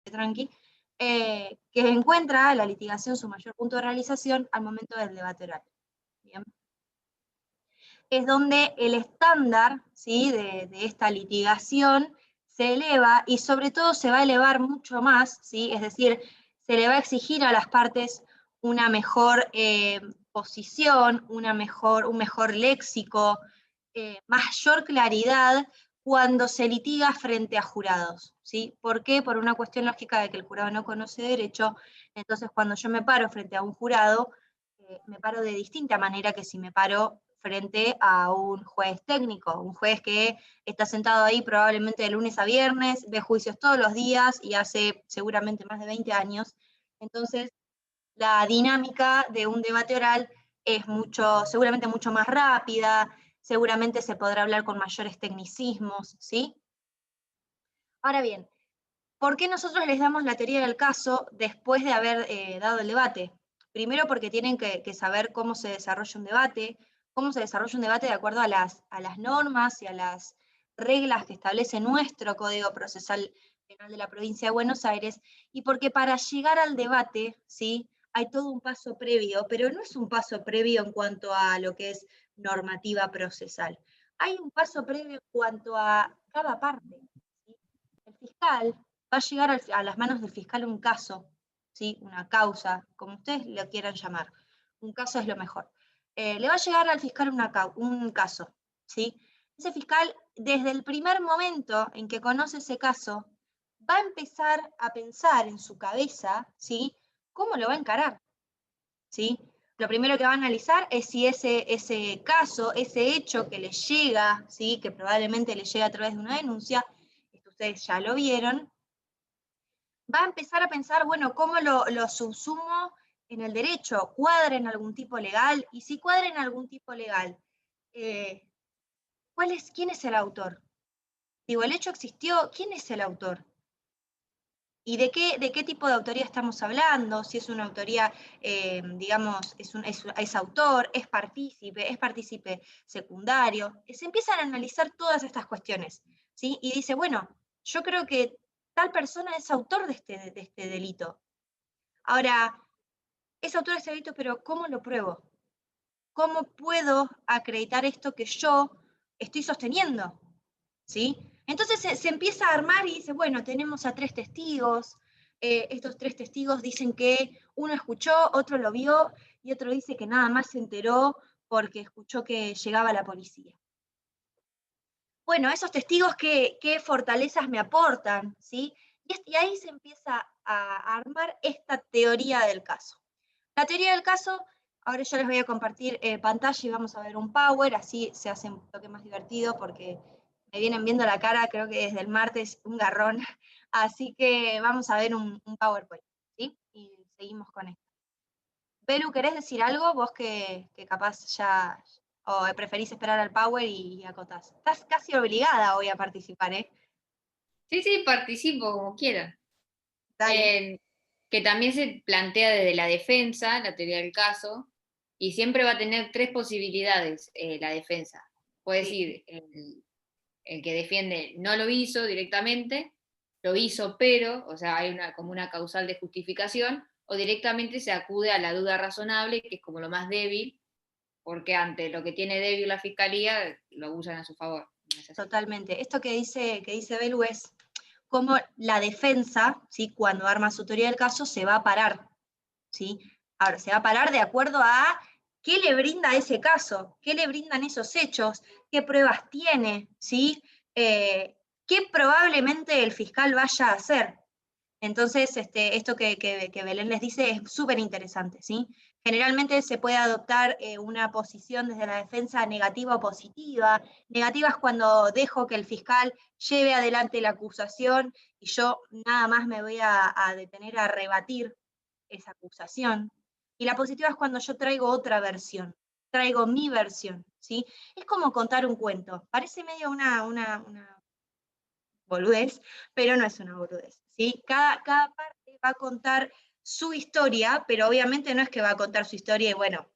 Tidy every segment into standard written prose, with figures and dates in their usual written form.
tranqui, que encuentra la litigación su mayor punto de realización al momento del debate oral. ¿Bien? Es donde el estándar, ¿sí?, de esta litigación se eleva y sobre todo se va a elevar mucho más, ¿sí? Es decir, se le va a exigir a las partes una mejor posición, un mejor léxico, mayor claridad cuando se litiga frente a jurados, ¿sí? ¿Por qué? Por una cuestión lógica de que el jurado no conoce derecho, entonces cuando yo me paro frente a un jurado, me paro de distinta manera que si me paro frente a un juez técnico, un juez que está sentado ahí probablemente de lunes a viernes, ve juicios todos los días y hace seguramente más de 20 años. Entonces, la dinámica de un debate oral es seguramente mucho más rápida, seguramente se podrá hablar con mayores tecnicismos, ¿sí? Ahora bien, ¿por qué nosotros les damos la teoría del caso después de haber dado el debate? Primero porque tienen que saber cómo se desarrolla un debate, de acuerdo a las normas y a las reglas que establece nuestro Código Procesal Penal de la Provincia de Buenos Aires, y porque para llegar al debate, ¿sí?, hay todo un paso previo, pero no es un paso previo en cuanto a lo que es normativa procesal. Hay un paso previo en cuanto a cada parte, ¿sí? El fiscal va a llegar a las manos del fiscal un caso, ¿sí?, una causa, como ustedes lo quieran llamar. Un caso es lo mejor. Le va a llegar al fiscal un caso, ¿sí? Ese fiscal, desde el primer momento en que conoce ese caso, va a empezar a pensar en su cabeza, ¿sí?, cómo lo va a encarar, ¿sí? Lo primero que va a analizar es si ese caso, ese hecho que le llega, ¿sí?, que probablemente le llega a través de una denuncia, esto ustedes ya lo vieron, va a empezar a pensar, bueno, ¿cómo lo subsumo en el derecho? ¿Cuadra en algún tipo legal? Y si cuadra en algún tipo legal, ¿quién es el autor? Digo, el hecho existió, ¿quién es el autor? ¿Y de qué tipo de autoría estamos hablando? Si es una autoría, digamos, es autor, es partícipe secundario. Se empiezan a analizar todas estas cuestiones, ¿sí? Y dice, bueno, yo creo que tal persona es autor de este delito. Ahora, es autor de este delito, pero ¿cómo lo pruebo? ¿Cómo puedo acreditar esto que yo estoy sosteniendo? ¿Sí? Entonces se empieza a armar y dice, bueno, tenemos a 3 testigos, estos 3 testigos dicen que uno escuchó, otro lo vio, y otro dice que nada más se enteró porque escuchó que llegaba la policía. Bueno, esos testigos, ¿qué fortalezas me aportan? ¿Sí? Y ahí se empieza a armar esta teoría del caso. La teoría del caso, ahora yo les voy a compartir pantalla y vamos a ver un power, así se hace un toque más divertido porque me vienen viendo la cara, creo que desde el martes, un garrón. Así que vamos a ver un PowerPoint, ¿sí? Y seguimos con esto. Belu, ¿querés decir algo? Vos que capaz ya, o preferís esperar al Power y acotás. Estás casi obligada hoy a participar, ¿eh? Sí, sí, participo como quiera. Dale. Que también se plantea desde la defensa, la teoría del caso, y siempre va a tener 3 posibilidades la defensa. Puede Sí. decir, el que defiende no lo hizo directamente, lo hizo pero, o sea, hay como una causal de justificación, o directamente se acude a la duda razonable, que es como lo más débil, porque ante lo que tiene débil la fiscalía, lo usan a su favor. ¿No es así? Totalmente. Esto que dice Belu es cómo la defensa, ¿sí?, cuando arma su teoría del caso, se va a parar, ¿sí? Ahora, se va a parar de acuerdo a qué le brinda ese caso, qué le brindan esos hechos, qué pruebas tiene, ¿sí? Qué probablemente el fiscal vaya a hacer. Entonces, esto que Belén les dice es súper interesante, ¿sí? Generalmente se puede adoptar una posición desde la defensa negativa o positiva. Negativa es cuando dejo que el fiscal lleve adelante la acusación y yo nada más me voy a detener a rebatir esa acusación. Y la positiva es cuando yo traigo otra versión, traigo mi versión, ¿sí? Es como contar un cuento. Parece medio una boludez, pero no es una boludez, ¿sí? Cada parte va a contar su historia, pero obviamente no es que va a contar su historia y bueno,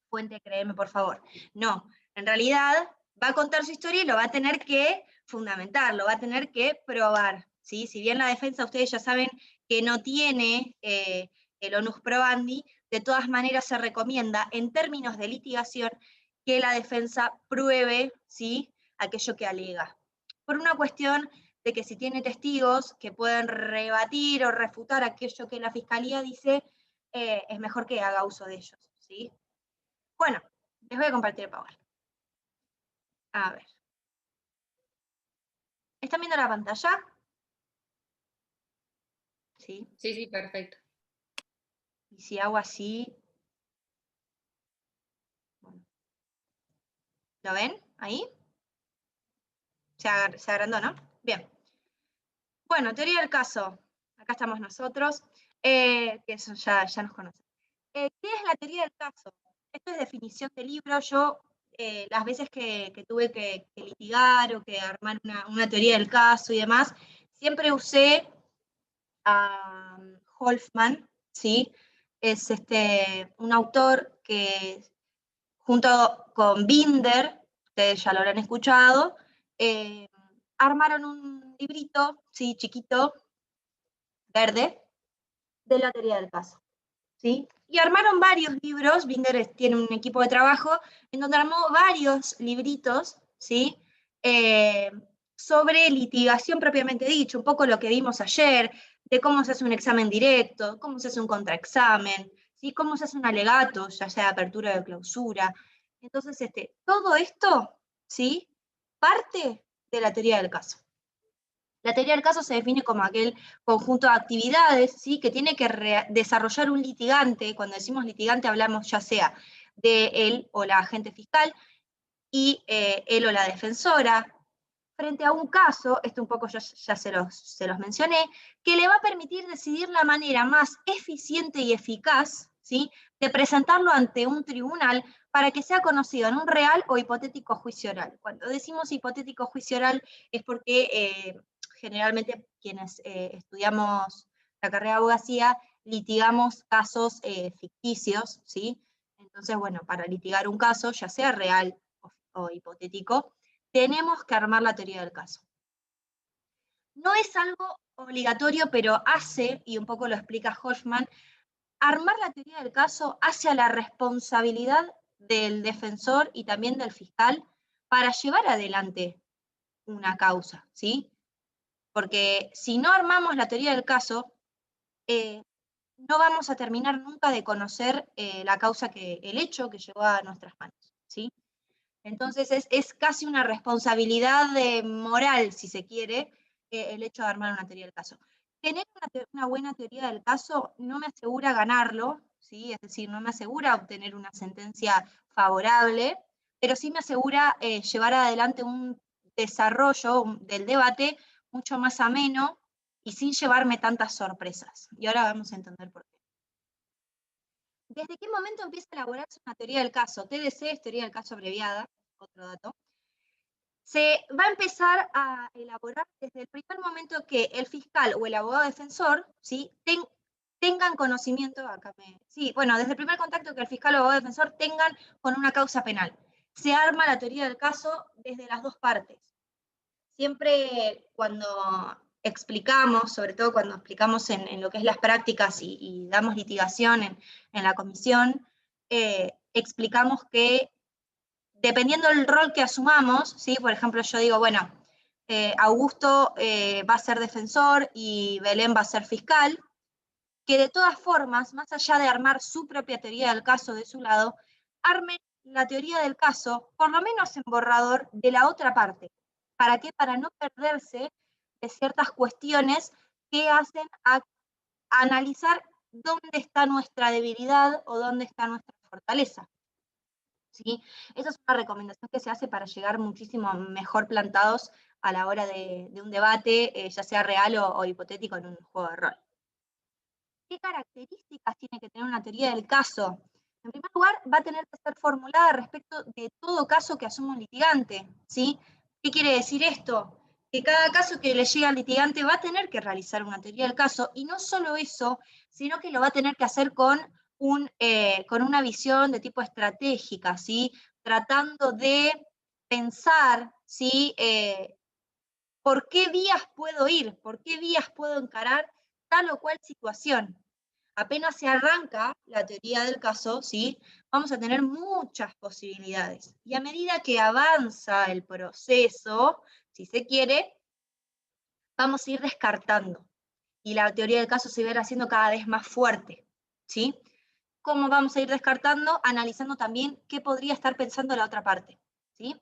fuente, créeme por favor. No, en realidad va a contar su historia y lo va a tener que fundamentar, lo va a tener que probar, ¿sí? Si bien la defensa, ustedes ya saben que no tiene el onus probandi, de todas maneras se recomienda, en términos de litigación, que la defensa pruebe, ¿sí?, aquello que alega. Por una cuestión de que si tiene testigos que pueden rebatir o refutar aquello que la fiscalía dice, es mejor que haga uso de ellos, ¿sí? Bueno, les voy a compartir el PowerPoint. A ver. ¿Están viendo la pantalla? Sí. Sí, sí, perfecto. Y si hago así... Bueno. ¿Lo ven? ¿Ahí? Se agrandó, ¿no? Bien. Bueno, teoría del caso. Acá estamos nosotros, que eso ya nos conocen. ¿Qué es la teoría del caso? Esto es definición de libro. Yo, las veces que tuve que litigar o que armar una teoría del caso y demás, siempre usé a Hoffman, ¿sí? Es un autor que, junto con Binder, ustedes ya lo habrán escuchado, armaron un librito, ¿sí?, chiquito, verde, de la teoría del caso, ¿sí? Y armaron varios libros. Binder tiene un equipo de trabajo en donde armó varios libritos, ¿sí?, sobre litigación propiamente dicho, un poco lo que vimos ayer, de cómo se hace un examen directo, cómo se hace un contraexamen, ¿sí?, cómo se hace un alegato, ya sea de apertura o de clausura. Entonces, todo esto, ¿sí?, parte de la teoría del caso. La teoría del caso se define como aquel conjunto de actividades, ¿sí?, que tiene que desarrollar un litigante. Cuando decimos litigante hablamos ya sea de él o la agente fiscal y él o la defensora, frente a un caso, esto un poco ya se los mencioné, que le va a permitir decidir la manera más eficiente y eficaz, ¿sí?, de presentarlo ante un tribunal para que sea conocido en un real o hipotético juicio oral. Cuando decimos hipotético juicio oral es porque generalmente quienes estudiamos la carrera de abogacía litigamos casos ficticios, ¿sí? Entonces, bueno, para litigar un caso, ya sea real o hipotético, tenemos que armar la teoría del caso. No es algo obligatorio, pero hace, y un poco lo explica Hoffman, armar la teoría del caso hace a la responsabilidad del defensor y también del fiscal para llevar adelante una causa, ¿sí? Porque si no armamos la teoría del caso, no vamos a terminar nunca de conocer la causa, el hecho que llegó a nuestras manos, ¿sí? Entonces es casi una responsabilidad moral, si se quiere, el hecho de armar una teoría del caso. Tener una buena teoría del caso no me asegura ganarlo, ¿sí? Es decir, no me asegura obtener una sentencia favorable, pero sí me asegura llevar adelante un desarrollo del debate mucho más ameno y sin llevarme tantas sorpresas. Y ahora vamos a entender por qué. ¿Desde qué momento empieza a elaborarse una teoría del caso? TDC es teoría del caso abreviada, otro dato. Se va a empezar a elaborar desde el primer momento que el fiscal o el abogado defensor, ¿sí?, tengan conocimiento, desde el primer contacto que el fiscal o abogado defensor tengan con una causa penal. Se arma la teoría del caso desde las dos partes. Siempre cuando explicamos, sobre todo cuando explicamos en lo que es las prácticas y damos litigación en la comisión, explicamos que dependiendo del rol que asumamos, ¿sí? Por ejemplo, yo digo, bueno, Augusto va a ser defensor y Belén va a ser fiscal, que de todas formas, más allá de armar su propia teoría del caso de su lado, armen la teoría del caso, por lo menos en borrador, de la otra parte. ¿Para qué? Para no perderse de ciertas cuestiones que hacen a analizar dónde está nuestra debilidad o dónde está nuestra fortaleza, ¿sí? Esa es una recomendación que se hace para llegar muchísimo mejor plantados a la hora de un debate, ya sea real o hipotético en un juego de rol. ¿Qué características tiene que tener una teoría del caso? En primer lugar, va a tener que ser formulada respecto de todo caso que asuma un litigante, ¿sí? ¿Qué quiere decir esto? Que cada caso que le llegue al litigante va a tener que realizar una teoría del caso, y no solo eso, sino que lo va a tener que hacer con una visión de tipo estratégica, ¿sí? Tratando de pensar, ¿sí?, ¿Por qué vías puedo ir? ¿Por qué vías puedo encarar tal o cual situación? Apenas se arranca la teoría del caso, ¿sí? Vamos a tener muchas posibilidades. Y a medida que avanza el proceso, si se quiere, vamos a ir descartando. Y la teoría del caso se va a ir haciendo cada vez más fuerte, ¿sí? ¿Cómo vamos a ir descartando? Analizando también qué podría estar pensando la otra parte, ¿sí?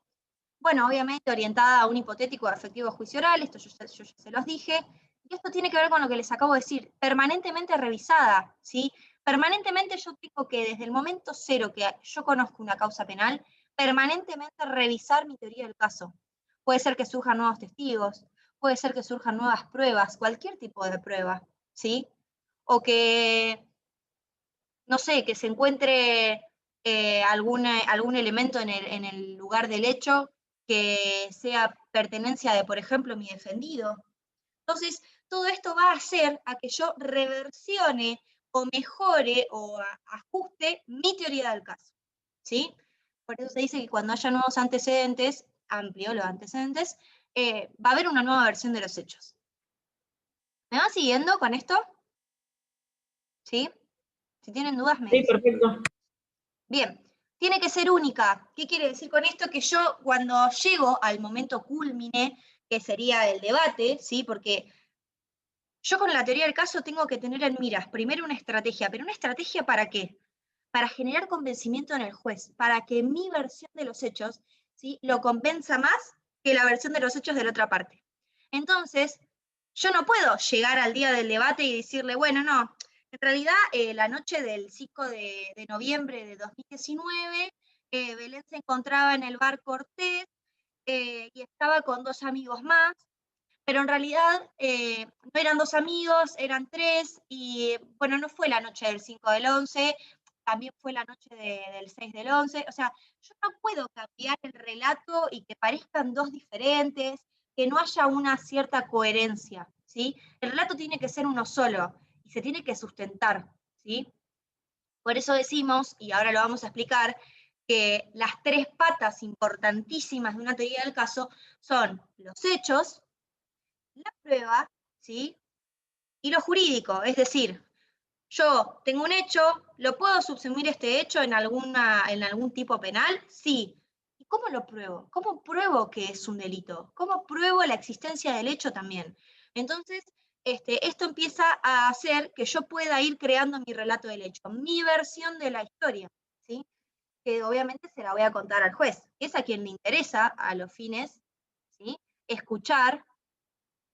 Bueno, obviamente orientada a un hipotético efectivo juicio oral, esto yo ya se los dije, y esto tiene que ver con lo que les acabo de decir, permanentemente revisada, ¿sí? Permanentemente yo tengo que, desde el momento cero que yo conozco una causa penal, permanentemente revisar mi teoría del caso. Puede ser que surjan nuevos testigos, puede ser que surjan nuevas pruebas, cualquier tipo de prueba, ¿sí? O que, no sé, que se encuentre algún elemento en el lugar del hecho que sea pertenencia de, por ejemplo, mi defendido. Entonces, todo esto va a hacer a que yo reversione o mejore o ajuste mi teoría del caso, ¿sí? Por eso se dice que cuando haya nuevos antecedentes, amplio los antecedentes, va a haber una nueva versión de los hechos. ¿Me van siguiendo con esto? ¿Sí? Si tienen dudas, me Sí, dicen. perfecto. Bien, tiene que ser única. ¿Qué quiere decir con esto? Que yo cuando llego al momento cúlmine, que sería el debate, ¿sí? Porque yo con la teoría del caso tengo que tener en miras primero una estrategia, pero ¿una estrategia para qué? Para generar convencimiento en el juez, para que mi versión de los hechos, ¿sí?, lo convenza más que la versión de los hechos de la otra parte. Entonces, yo no puedo llegar al día del debate y decirle, bueno, no, en realidad la noche del 5 de noviembre de 2019, Belén se encontraba en el bar Cortés y estaba con 2 amigos más, pero en realidad no eran 2 amigos, eran 3, y bueno, no fue la noche del 5 del 11, también fue la noche del 6 del 11, o sea, yo no puedo cambiar el relato y que parezcan 2 diferentes, que no haya una cierta coherencia, ¿sí? El relato tiene que ser uno solo y se tiene que sustentar, ¿sí? Por eso decimos, y ahora lo vamos a explicar, que las 3 patas importantísimas de una teoría del caso son los hechos, la prueba, ¿sí?, y lo jurídico, es decir, yo tengo un hecho, ¿lo puedo subsumir este hecho en algún tipo penal? Sí. ¿Y cómo lo pruebo? ¿Cómo pruebo que es un delito? ¿Cómo pruebo la existencia del hecho también? Entonces, esto empieza a hacer que yo pueda ir creando mi relato del hecho, mi versión de la historia, ¿sí? Que obviamente se la voy a contar al juez. Es a quien le interesa, a los fines, ¿sí?, escuchar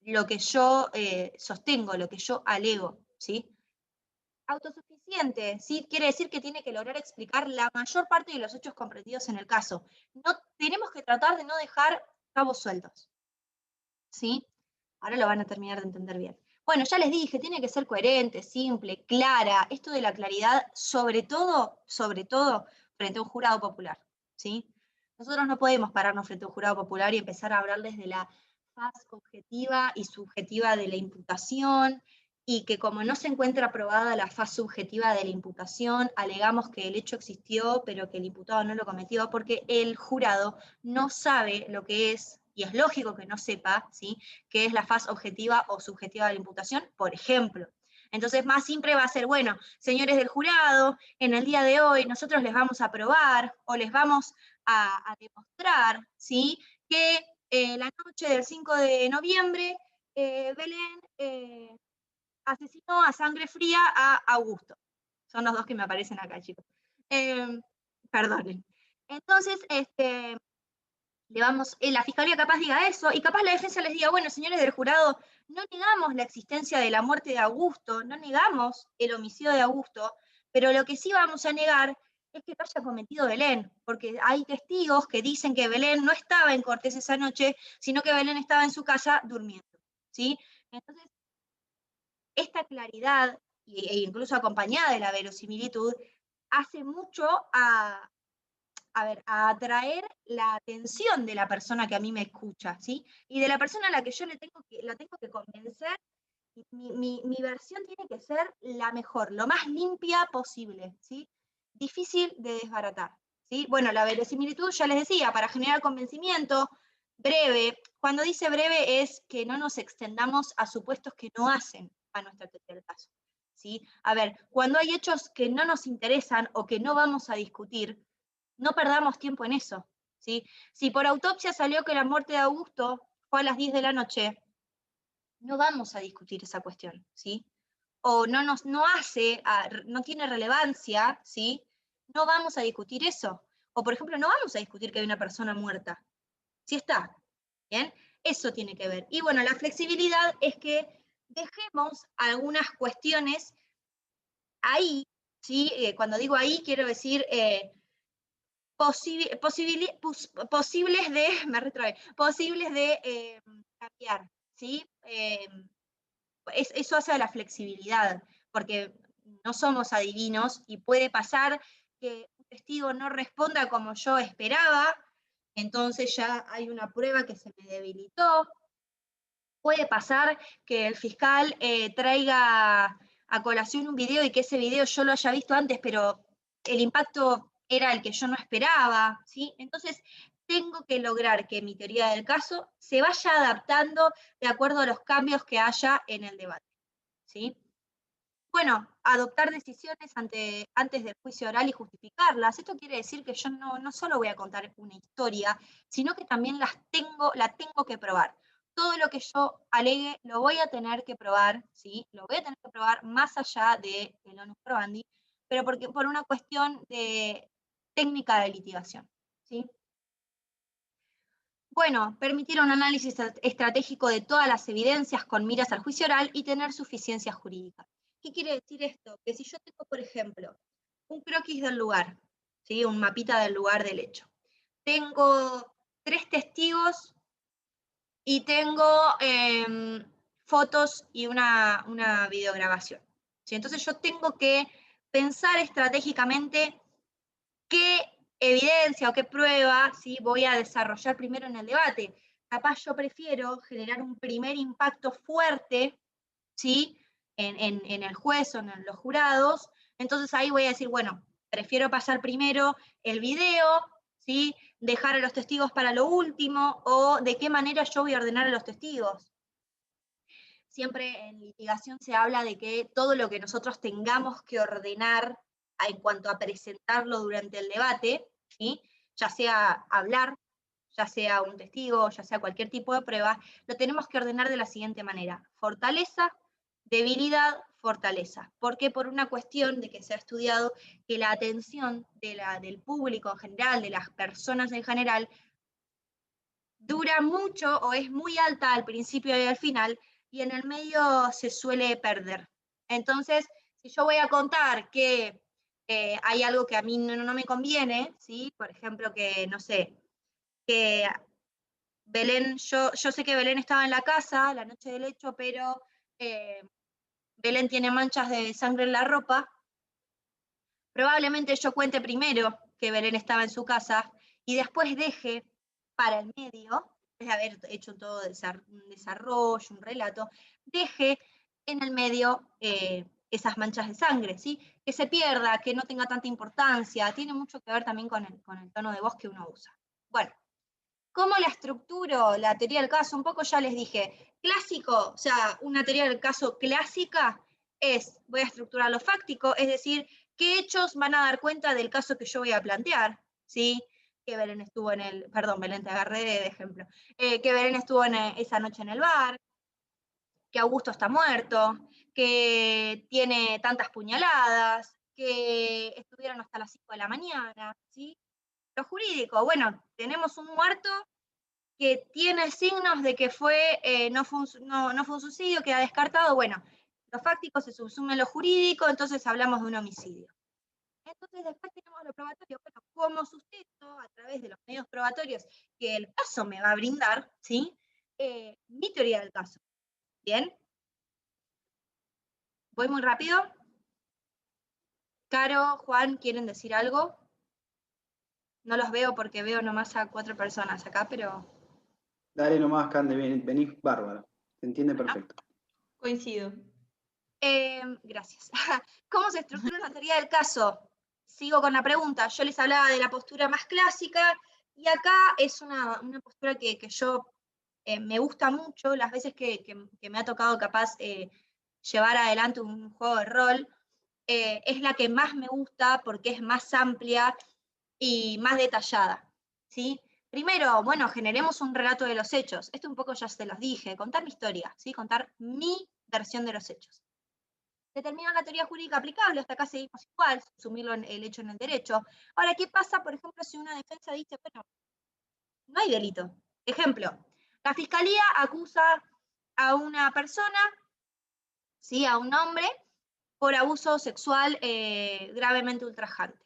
lo que yo sostengo, lo que yo alego, ¿sí? Autosuficiente, ¿sí? Quiere decir que tiene que lograr explicar la mayor parte de los hechos comprendidos en el caso. No, tenemos que tratar de no dejar cabos sueltos, ¿sí? Ahora lo van a terminar de entender bien. Bueno, ya les dije, tiene que ser coherente, simple, clara. Esto de la claridad, sobre todo, frente a un jurado popular, ¿sí? Nosotros no podemos pararnos frente a un jurado popular y empezar a hablarles de la faz objetiva y subjetiva de la imputación, y que como no se encuentra aprobada la faz subjetiva de la imputación, alegamos que el hecho existió, pero que el imputado no lo cometió, porque el jurado no sabe lo que es, y es lógico que no sepa, ¿sí?, qué es la faz objetiva o subjetiva de la imputación, por ejemplo. Entonces, más simple va a ser, bueno, señores del jurado, en el día de hoy nosotros les vamos a probar o les vamos a demostrar, ¿sí?, que la noche del 5 de noviembre, Belén asesinó a sangre fría a Augusto. Son los 2 que me aparecen acá, chicos. Perdonen. Entonces, la fiscalía capaz diga eso, y capaz la defensa les diga, bueno, señores del jurado, no negamos la existencia de la muerte de Augusto, no negamos el homicidio de Augusto, pero lo que sí vamos a negar es que lo haya cometido Belén, porque hay testigos que dicen que Belén no estaba en Cortés esa noche, sino que Belén estaba en su casa durmiendo, ¿sí? Entonces, esta claridad, e incluso acompañada de la verosimilitud, hace mucho a atraer la atención de la persona que a mí me escucha, ¿sí? Y de la persona a la que yo la tengo que convencer. Mi versión tiene que ser la mejor, lo más limpia posible, ¿sí? Difícil de desbaratar, ¿sí? Bueno, la verosimilitud, ya les decía, para generar convencimiento, breve, cuando dice breve es que no nos extendamos a supuestos que no hacen a nuestra teoría del caso, ¿sí? A ver, cuando hay hechos que no nos interesan o que no vamos a discutir, no perdamos tiempo en eso, ¿sí? Si por autopsia salió que la muerte de Augusto fue a las 10 de la noche, no vamos a discutir esa cuestión, ¿sí? O no tiene relevancia, ¿sí? No vamos a discutir eso. O por ejemplo, no vamos a discutir que hay una persona muerta. ¿Sí está? ¿Bien? Eso tiene que ver. Y bueno, la flexibilidad es que dejemos algunas cuestiones ahí, ¿sí? Cuando digo ahí, quiero decir posibles de, me retrae, posibles de cambiar, ¿sí? Eso hace a la flexibilidad, porque no somos adivinos y puede pasar que un testigo no responda como yo esperaba, entonces ya hay una prueba que se me debilitó. Puede pasar que el fiscal traiga a colación un video y que ese video yo lo haya visto antes, pero el impacto era el que yo no esperaba, ¿sí? Entonces, tengo que lograr que mi teoría del caso se vaya adaptando de acuerdo a los cambios que haya en el debate, ¿sí? Bueno, adoptar decisiones antes del juicio oral y justificarlas. Esto quiere decir que yo no solo voy a contar una historia, sino que también la tengo que probar. Todo lo que yo alegue lo voy a tener que probar, ¿sí? Lo voy a tener que probar más allá del onus probandi, pero por una cuestión de técnica de litigación, ¿sí? Bueno, permitir un análisis estratégico de todas las evidencias con miras al juicio oral y tener suficiencia jurídica. ¿Qué quiere decir esto? Que si yo tengo, por ejemplo, un croquis del lugar, ¿sí? Un mapita del lugar del hecho, tengo 3 testigos y tengo fotos y una videograbación, ¿sí? Entonces yo tengo que pensar estratégicamente qué evidencia o qué prueba, ¿sí?, voy a desarrollar primero en el debate. Capaz yo prefiero generar un primer impacto fuerte, ¿sí?, en el juez o en los jurados. Entonces ahí voy a decir, bueno, prefiero pasar primero el video, ¿sí?, dejar a los testigos para lo último, o de qué manera yo voy a ordenar a los testigos. Siempre en litigación se habla de que todo lo que nosotros tengamos que ordenar en cuanto a presentarlo durante el debate, ¿sí?, ya sea hablar, ya sea un testigo, ya sea cualquier tipo de prueba, lo tenemos que ordenar de la siguiente manera: fortaleza, debilidad, fortaleza. ¿Por qué? Por una cuestión de que se ha estudiado que la atención del público en general, de las personas en general, dura mucho o es muy alta al principio y al final, y en el medio se suele perder. Entonces, si yo voy a contar que hay algo que a mí no me conviene, ¿sí? Por ejemplo, que, no sé, que Belén, yo sé que Belén estaba en la casa la noche del hecho, pero Belén tiene manchas de sangre en la ropa, probablemente yo cuente primero que Belén estaba en su casa y después deje para el medio, después de haber hecho todo un desarrollo, un relato, deje en el medio esas manchas de sangre, ¿sí? Que se pierda, que no tenga tanta importancia, tiene mucho que ver también con el tono de voz que uno usa. Bueno, ¿cómo la estructuro la teoría del caso? Un poco ya les dije. Clásico, o sea, una teoría del caso clásica es, voy a estructurar lo fáctico, es decir, qué hechos van a dar cuenta del caso que yo voy a plantear, ¿sí? Que Belén estuvo perdón, Belén, te agarré de ejemplo, que Belén estuvo esa noche en el bar, que Augusto está muerto, que tiene tantas puñaladas, que estuvieron hasta las 5 de la mañana, ¿sí? Lo jurídico, bueno, tenemos un muerto que tiene signos de que no fue un suicidio, queda descartado. Bueno, lo fáctico se subsume en lo jurídico, entonces hablamos de un homicidio. Entonces después tenemos lo probatorio, bueno, cómo sustento a través de los medios probatorios que el caso me va a brindar, ¿sí? Mi teoría del caso. ¿Bien? ¿Voy muy rápido? Caro, Juan, ¿quieren decir algo? No los veo porque veo nomás a 4 personas acá, pero... Dale nomás, Cande, venís bárbaro. Se entiende Bueno, perfecto. coincido. Gracias. ¿Cómo se estructura una teoría del caso? Sigo con la pregunta. Yo les hablaba de la postura más clásica, Y acá es una postura que yo me gusta mucho, las veces que me ha tocado capaz llevar adelante un juego de rol, es la que más me gusta porque es más amplia y más detallada, ¿sí? Primero, bueno, generemos un relato de los hechos. Esto un poco ya se los dije, contar mi historia, ¿sí? Contar mi versión de los hechos. Determinar la teoría jurídica aplicable, hasta acá seguimos igual, sumirlo en el hecho en el derecho. Ahora, ¿qué pasa, por ejemplo, si una defensa dice, bueno, no hay delito? Ejemplo, la fiscalía acusa a una persona, ¿sí? A un hombre, por abuso sexual gravemente ultrajante.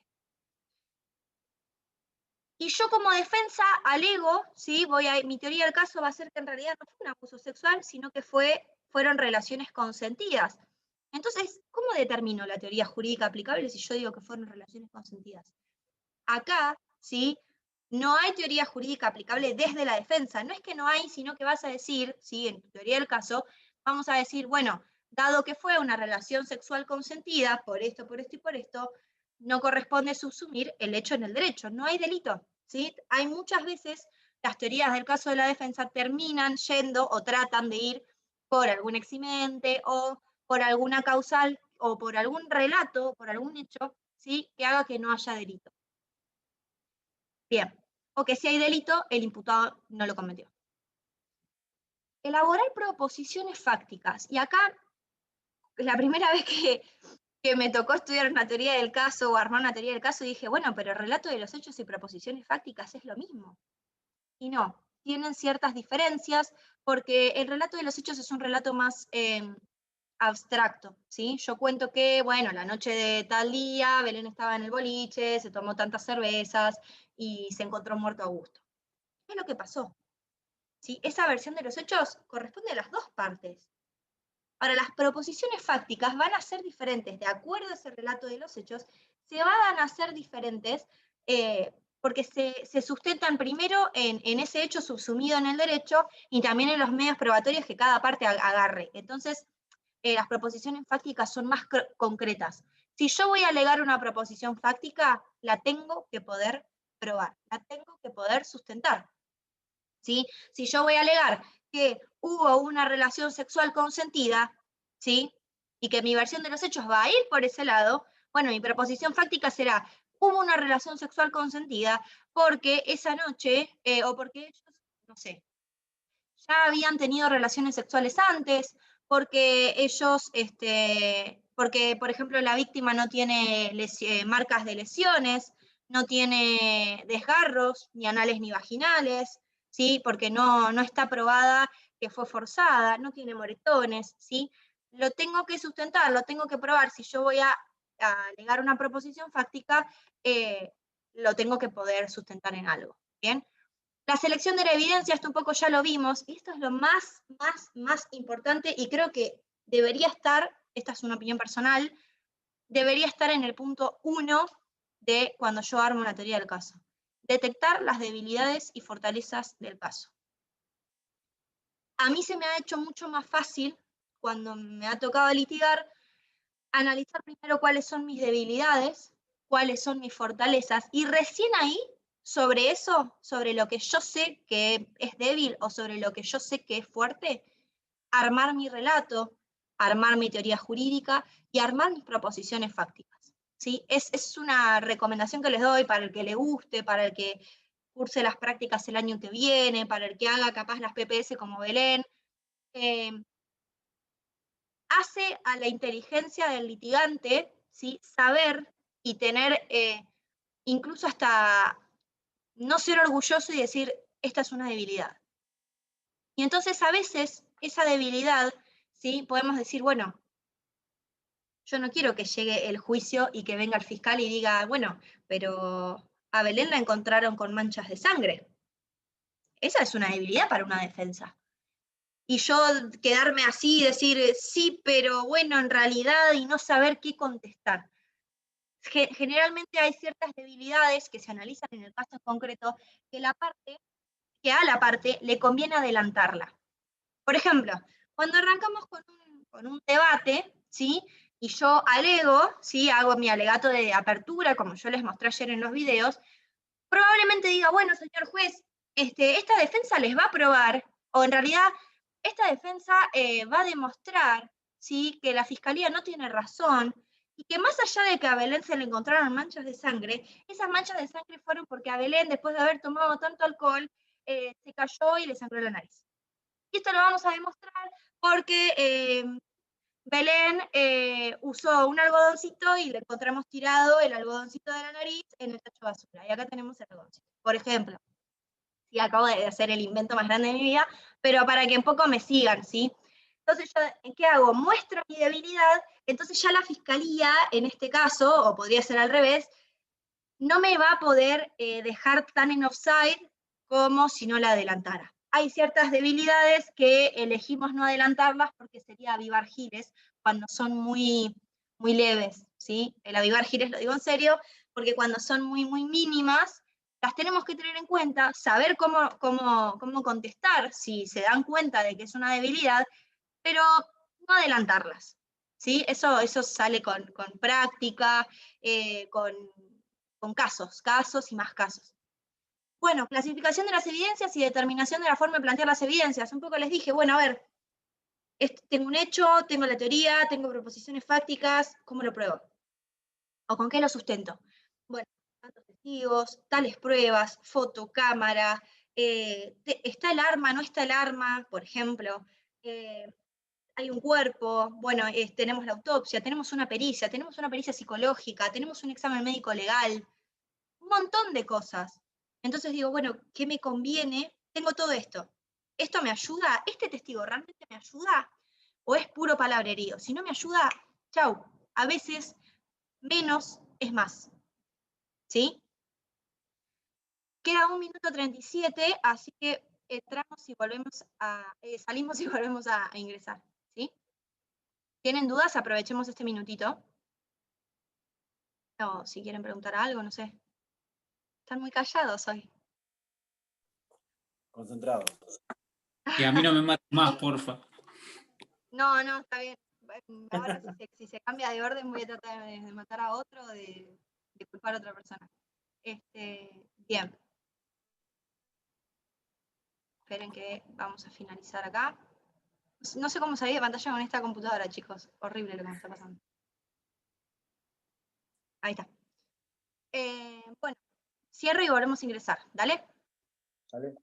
Y yo como defensa alego, ¿sí? Mi teoría del caso va a ser que en realidad no fue un abuso sexual, sino que fueron relaciones consentidas. Entonces, ¿cómo determino la teoría jurídica aplicable si yo digo que fueron relaciones consentidas? Acá, ¿sí? No hay teoría jurídica aplicable desde la defensa. No es que no hay, sino que vas a decir, ¿sí? En tu teoría del caso, vamos a decir, bueno, dado que fue una relación sexual consentida, por esto y por esto, no corresponde subsumir el hecho en el derecho. No hay delito, ¿sí? Hay muchas veces, las teorías del caso de la defensa terminan yendo o tratan de ir por algún eximente o por alguna causal o por algún relato, por algún hecho, ¿sí? Que haga que no haya delito. Bien, o que si hay delito, el imputado no lo cometió. Elaborar proposiciones fácticas. Y acá, la primera vez que me tocó estudiar una teoría del caso o armar una teoría del caso, dije, bueno, pero el relato de los hechos y proposiciones fácticas es lo mismo. Y no, tienen ciertas diferencias, porque el relato de los hechos es un relato más abstracto, ¿sí? Yo cuento que, bueno, la noche de tal día, Belén estaba en el boliche, se tomó tantas cervezas y se encontró muerto Augusto. ¿Qué es lo que pasó? ¿Sí? Esa versión de los hechos corresponde a las dos partes. Ahora, las proposiciones fácticas van a ser diferentes, de acuerdo a ese relato de los hechos, se van a ser diferentes porque se sustentan primero en ese hecho subsumido en el derecho y también en los medios probatorios que cada parte agarre. Entonces, las proposiciones fácticas son más concretas. Si yo voy a alegar una proposición fáctica, la tengo que poder probar, la tengo que poder sustentar. ¿Sí? Si yo voy a alegar que hubo una relación sexual consentida, ¿sí? Y que mi versión de los hechos va a ir por ese lado, bueno, mi proposición fáctica será, hubo una relación sexual consentida porque esa noche, o porque ellos, no sé, ya habían tenido relaciones sexuales antes, porque ellos, porque, por ejemplo, la víctima no tiene marcas de lesiones, no tiene desgarros, ni anales ni vaginales, ¿sí? Porque no está probada que fue forzada, no tiene moretones, ¿sí? Lo tengo que sustentar, lo tengo que probar. Si yo voy a alegar una proposición fáctica, lo tengo que poder sustentar en algo, ¿bien? La selección de la evidencia, esto un poco ya lo vimos, y esto es lo más importante, y creo que debería estar, esta es una opinión personal, debería estar en el punto 1 de cuando yo armo una teoría del caso. Detectar las debilidades y fortalezas del caso. A mí se me ha hecho mucho más fácil, cuando me ha tocado litigar, analizar primero cuáles son mis debilidades, cuáles son mis fortalezas, y recién ahí, sobre eso, sobre lo que yo sé que es débil o sobre lo que yo sé que es fuerte, armar mi relato, armar mi teoría jurídica y armar mis proposiciones fácticas. ¿Sí? Es una recomendación que les doy para el que le guste, para el que curse las prácticas el año que viene, para el que haga capaz las PPS como Belén. Hace a la inteligencia del litigante, ¿sí? Saber y tener incluso hasta no ser orgulloso y decir, esta es una debilidad. Y entonces a veces esa debilidad, ¿sí? Podemos decir, bueno, yo no quiero que llegue el juicio y que venga el fiscal y diga, bueno, pero a Belén la encontraron con manchas de sangre. Esa es una debilidad para una defensa. Y yo quedarme así y decir, sí, pero bueno, en realidad, y no saber qué contestar. Generalmente hay ciertas debilidades que se analizan en el caso en concreto que a la parte le conviene adelantarla. Por ejemplo, cuando arrancamos con un debate, ¿sí? Y yo alego, ¿sí? Hago mi alegato de apertura, como yo les mostré ayer en los videos, probablemente diga, bueno, señor juez, esta defensa les va a probar, o en realidad esta defensa va a demostrar, ¿sí?, que la fiscalía no tiene razón, y que más allá de que a Belén se le encontraron manchas de sangre, esas manchas de sangre fueron porque a Belén, después de haber tomado tanto alcohol, se cayó y le sangró la nariz. Y esto lo vamos a demostrar porque Belén usó un algodoncito y le encontramos tirado el algodoncito de la nariz en el tacho de basura. Y acá tenemos el algodoncito. Por ejemplo, sí, acabo de hacer el invento más grande de mi vida, pero para que un poco me sigan, ¿sí? Entonces, yo, ¿qué hago? Muestro mi debilidad, entonces ya la fiscalía, en este caso, o podría ser al revés, no me va a poder dejar tan en offside como si no la adelantara. Hay ciertas debilidades que elegimos no adelantarlas porque sería avivar gires cuando son muy, muy leves, ¿sí? El avivar gires lo digo en serio, porque cuando son muy, muy mínimas, las tenemos que tener en cuenta, saber cómo contestar si se dan cuenta de que es una debilidad, pero no adelantarlas, ¿sí? Eso sale con práctica, con casos y más casos. Bueno, clasificación de las evidencias y determinación de la forma de plantear las evidencias. Un poco les dije, bueno, a ver, tengo un hecho, tengo la teoría, tengo proposiciones fácticas, ¿cómo lo pruebo? ¿O con qué lo sustento? Bueno, tantos testigos, tales pruebas, foto, cámara, ¿está el arma, no está el arma, por ejemplo? Hay un cuerpo, bueno, tenemos la autopsia, tenemos una pericia psicológica, tenemos un examen médico legal, un montón de cosas. Entonces digo, bueno, ¿qué me conviene? Tengo todo esto. ¿Esto me ayuda? ¿Este testigo realmente me ayuda? ¿O es puro palabrerío? Si no me ayuda, chau. A veces menos es más. ¿Sí? Queda 1 minuto 37, así que entramos y volvemos salimos y volvemos a ingresar. ¿Sí? ¿Tienen dudas? Aprovechemos este minutito. O si quieren preguntar algo, no sé. Están muy callados hoy. Concentrado. Y a mí no me mates más, porfa. No, está bien. Ahora si se cambia de orden voy a tratar de matar a otro o de culpar a otra persona. Bien. Esperen que vamos a finalizar acá. No sé cómo salir de pantalla con esta computadora, chicos. Horrible lo que me está pasando. Ahí está. Bueno, cierro y volvemos a ingresar. ¿Dale? ¿Sale?